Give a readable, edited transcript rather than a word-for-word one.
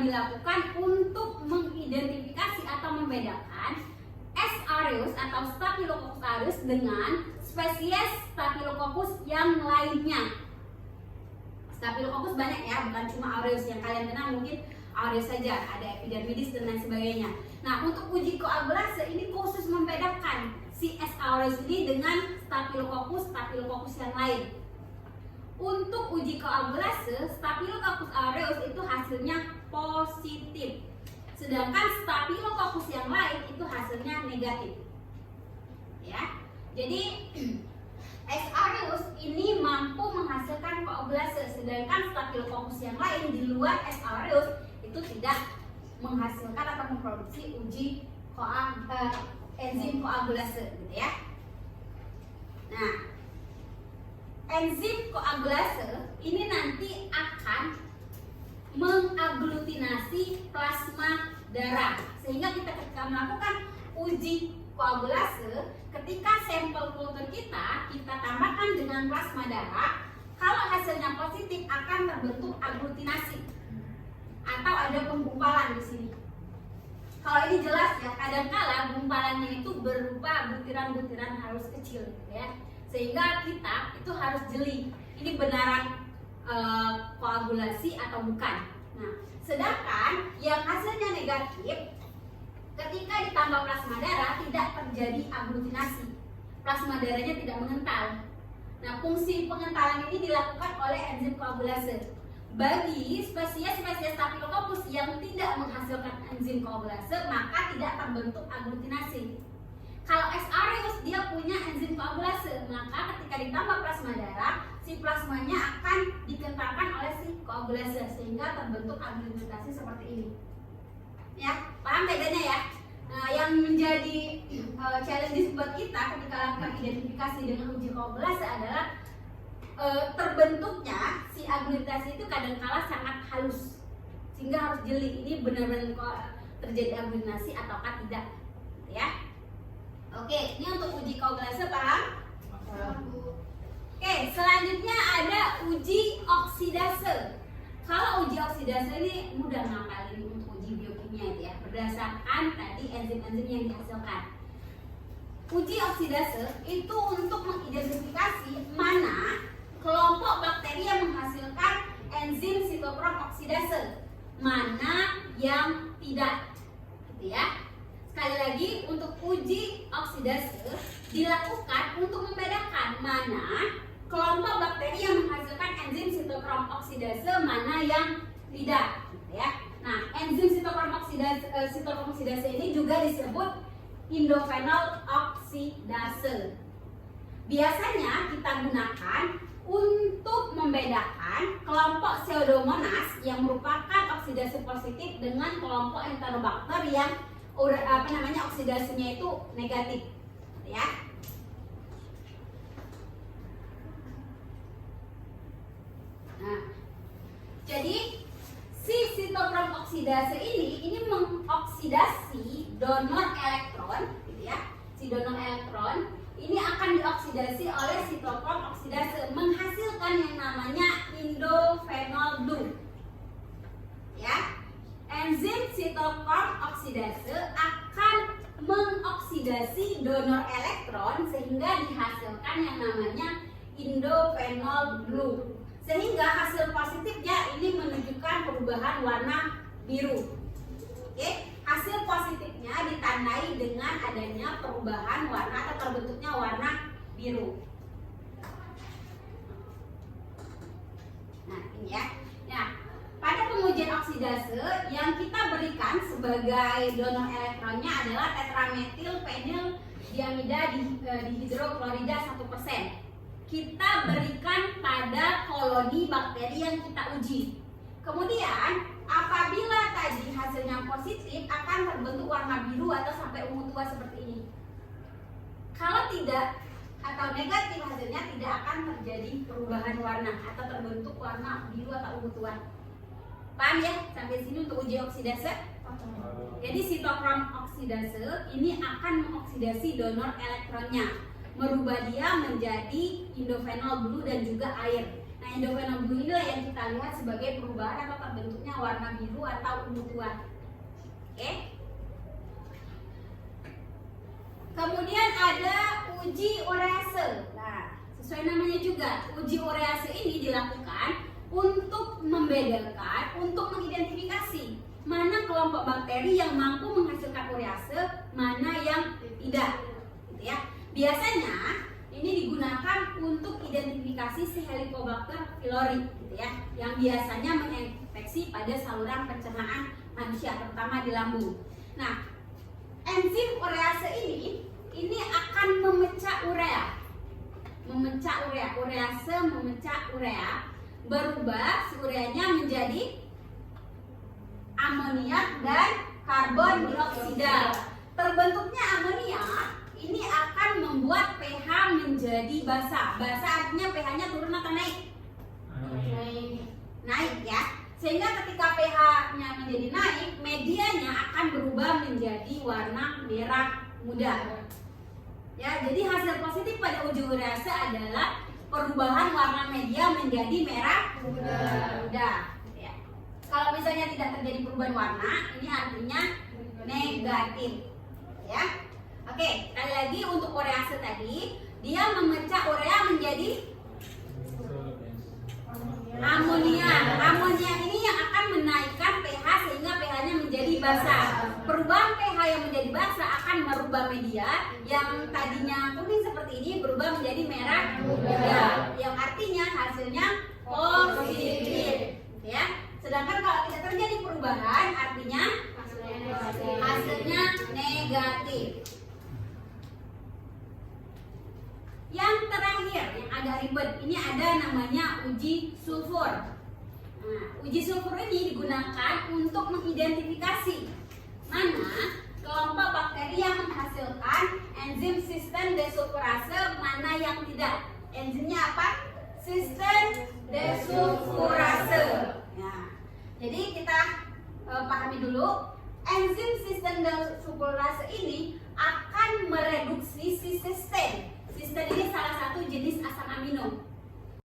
dilakukan untuk mengidentifikasi atau membedakan S. aureus atau Staphylococcus aureus dengan spesies Staphylococcus yang lainnya. Staphylococcus banyak ya, bukan cuma aureus yang kalian kenal, mungkin aureus saja, ada epidermidis dan lain sebagainya. Nah, untuk uji koagulase ini khusus membedakan si S. aureus ini dengan Staphylococcus yang lain. Untuk uji koagulase, Staphylococcus aureus itu hasilnya positif, sedangkan Staphylococcus yang lain itu hasilnya negatif. Ya, jadi S. aureus ini mampu menghasilkan koagulase, sedangkan Staphylococcus yang lain di luar S. aureus itu tidak menghasilkan atau memproduksi enzim koagulase, gitu ya. Nah, enzim koagulase ini nanti akan mengaglutinasi plasma darah, sehingga kita ketika melakukan uji koagulase, ketika sampel kultur kita tambahkan dengan plasma darah, kalau hasilnya positif akan terbentuk aglutinasi atau ada penggumpalan di sini. Kalau ini jelas ya, kadangkala gumpalannya itu berupa butiran-butiran halus kecil, gitu ya, sehingga kita itu harus jeli ini benaran koagulasi atau bukan. Nah, sedangkan yang hasilnya negatif, ketika ditambah plasma darah tidak terjadi aglutinasi, plasma darahnya tidak mengental. Nah, fungsi pengentalan ini dilakukan oleh enzim koagulase. Bagi spesies-spesies Staphylococcus yang tidak menghasilkan enzim koagulase, maka tidak terbentuk aglutinasi. Kalau S. aureus dia punya enzim koagulase, maka ketika ditambah plasma darah, si plasmanya akan dikentalkan oleh si koagulase sehingga terbentuk aglutinasi seperti ini. Ya, paham bedanya ya? Nah, yang menjadi challenge buat kita ketika lakukan identifikasi dengan uji koagulase adalah terbentuknya si aglutinasi itu kadangkala sangat halus, sehingga harus jeli ini benar-benar terjadi aglutinasi ataukah tidak, ya. Oke, ini untuk uji koagulase, paham? Oke, selanjutnya ada uji oksidase. Kalau uji oksidase ini mudah ngapalin untuk uji biokimia itu ya, berdasarkan tadi enzim-enzim yang dihasilkan. Uji oksidase itu untuk mengidentifikasi mana kelompok bakteri yang menghasilkan enzim sitokrom oksidase, mana yang tidak, gitu ya. Sekali lagi, untuk uji oksidase dilakukan untuk membedakan mana kelompok bakteri yang menghasilkan enzim sitokrom oksidase, mana yang tidak, gitu ya. Nah, enzim sitokrom oksidase ini juga disebut indofenol oksidase. Biasanya kita gunakan untuk membedakan kelompok Pseudomonas yang merupakan oksidasi positif dengan kelompok Enterobacter yang oksidasinya itu negatif, ya. Nah, jadi si sitokrom oksidase ini mengoksidasi donor elektron, gitu ya. Si donor elektron ini akan dioksidasi oleh sitokrom oksidase, menghasilkan yang namanya indofenol blue. Ya, enzim sitokrom oksidase akan mengoksidasi donor elektron sehingga dihasilkan yang namanya indofenol blue. Sehingga hasil positifnya ini menunjukkan perubahan warna biru. Oke, hasil positifnya ditandai dengan adanya perubahan warna atau terbentuknya warna biru. Nah, ini ya. Nah, pada pengujian oksidase yang kita berikan sebagai donor elektronnya adalah tetrametil fenyl diamida dihidroklorida 1%. Kita berikan pada koloni bakteri yang kita uji. Kemudian apabila tadi hasilnya positif akan terbentuk warna biru atau sampai ungu tua seperti ini. Kalau tidak atau negatif hasilnya tidak akan terjadi perubahan warna atau terbentuk warna biru atau ungu tua. Paham ya? Sampai sini untuk uji oksidase. Jadi sitokrom oksidase ini akan mengoksidasi donor elektronnya, merubah dia menjadi indofenol blue dan juga air. Nah, endofenoblue inilah yang kita lihat sebagai perubahan atau terbentuknya warna biru atau ungu tua. Oke. Kemudian ada uji urease. Nah, sesuai namanya juga, uji urease ini dilakukan untuk membedakan, untuk mengidentifikasi mana kelompok bakteri yang mampu menghasilkan urease, mana yang tidak, gitu ya. Biasanya ini digunakan untuk identifikasi si Helicobacter pylori, gitu ya, yang biasanya menginfeksi pada saluran pencernaan manusia, terutama di lambung. Nah, enzim urease ini akan memecah urea, urease memecah urea, berubah si ureanya menjadi amoniak dan karbon dioksida. Terbentuknya amoniak ini akan membuat pH menjadi basa. Basa artinya pH-nya turun atau naik? Naik ya. Sehingga ketika pH-nya menjadi naik, medianya akan berubah menjadi warna merah muda. Ya, jadi hasil positif pada uji urease adalah perubahan warna media menjadi merah muda. Ya. Kalau misalnya tidak terjadi perubahan warna, ini artinya negatif. Ya. Oke, sekali lagi untuk urease tadi, dia memecah urea menjadi amonia. Amonia ini yang akan menaikkan pH sehingga pH-nya menjadi basa. Perubahan pH yang menjadi basa akan merubah media yang tadinya kuning seperti ini berubah menjadi merah muda, yang artinya hasilnya positif, ya. Sedangkan kalau tidak terjadi perubahan, artinya hasilnya negatif. Yang terakhir, yang agak ribet, ini ada namanya uji sulfur. Nah, uji sulfur ini digunakan untuk mengidentifikasi mana kelompok bakteri yang menghasilkan enzim sistem desulfurase, mana yang tidak. Enzimnya apa? Sistem desulfurase. Nah, jadi kita pahami dulu, enzim sistem desulfurase ini akan mereduksi si cysteine. Cysteine ini salah satu jenis asam amino.